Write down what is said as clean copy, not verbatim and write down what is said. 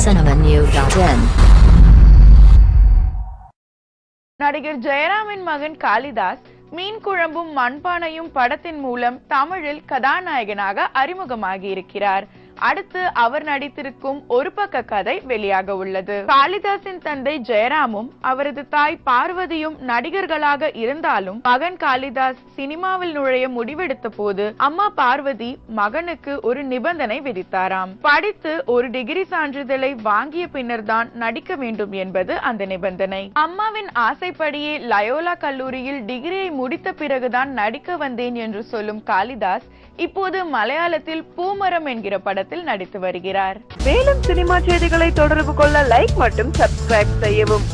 cinemanew.in. நடிகர் ஜெயராமின் மகன் காளிதாஸ் மீன் குழம்பும் மண்பானையும் படத்தின் மூலம் தமிழில் கதாநாயகனாக அறிமுகமாகி இருக்கிறார். அடுத்து அவர் நடித்திருக்கும் ஒரு பக்க கதை வெளியாக உள்ளது. காளிதாஸின் தந்தை ஜெயராமும் அவரது தாய் பார்வதியும் நடிகர்களாக இருந்தாலும் மகன் காளிதாஸ் சினிமாவில் நுழைய முடிவெடுத்த போது அம்மா பார்வதி மகனுக்கு ஒரு நிபந்தனை விதித்தாராம். படித்து ஒரு டிகிரி சான்றிதழை வாங்கிய பின்னர் தான் நடிக்க வேண்டும் என்பது அந்த நிபந்தனை. அம்மாவின் ஆசைப்படியே லயோலா கல்லூரியில் டிகிரியை முடித்த பிறகுதான் நடிக்க வந்தேன் என்று சொல்லும் காளிதாஸ் இப்போது மலையாளத்தில் பூமரம் என்கிற படத்தில் நடித்து வருகிறார். மேலும் சினிமா செய்திகளை தொடர்பு கொள்ள லைக் மற்றும் சப்ஸ்கிரைப் செய்யவும்.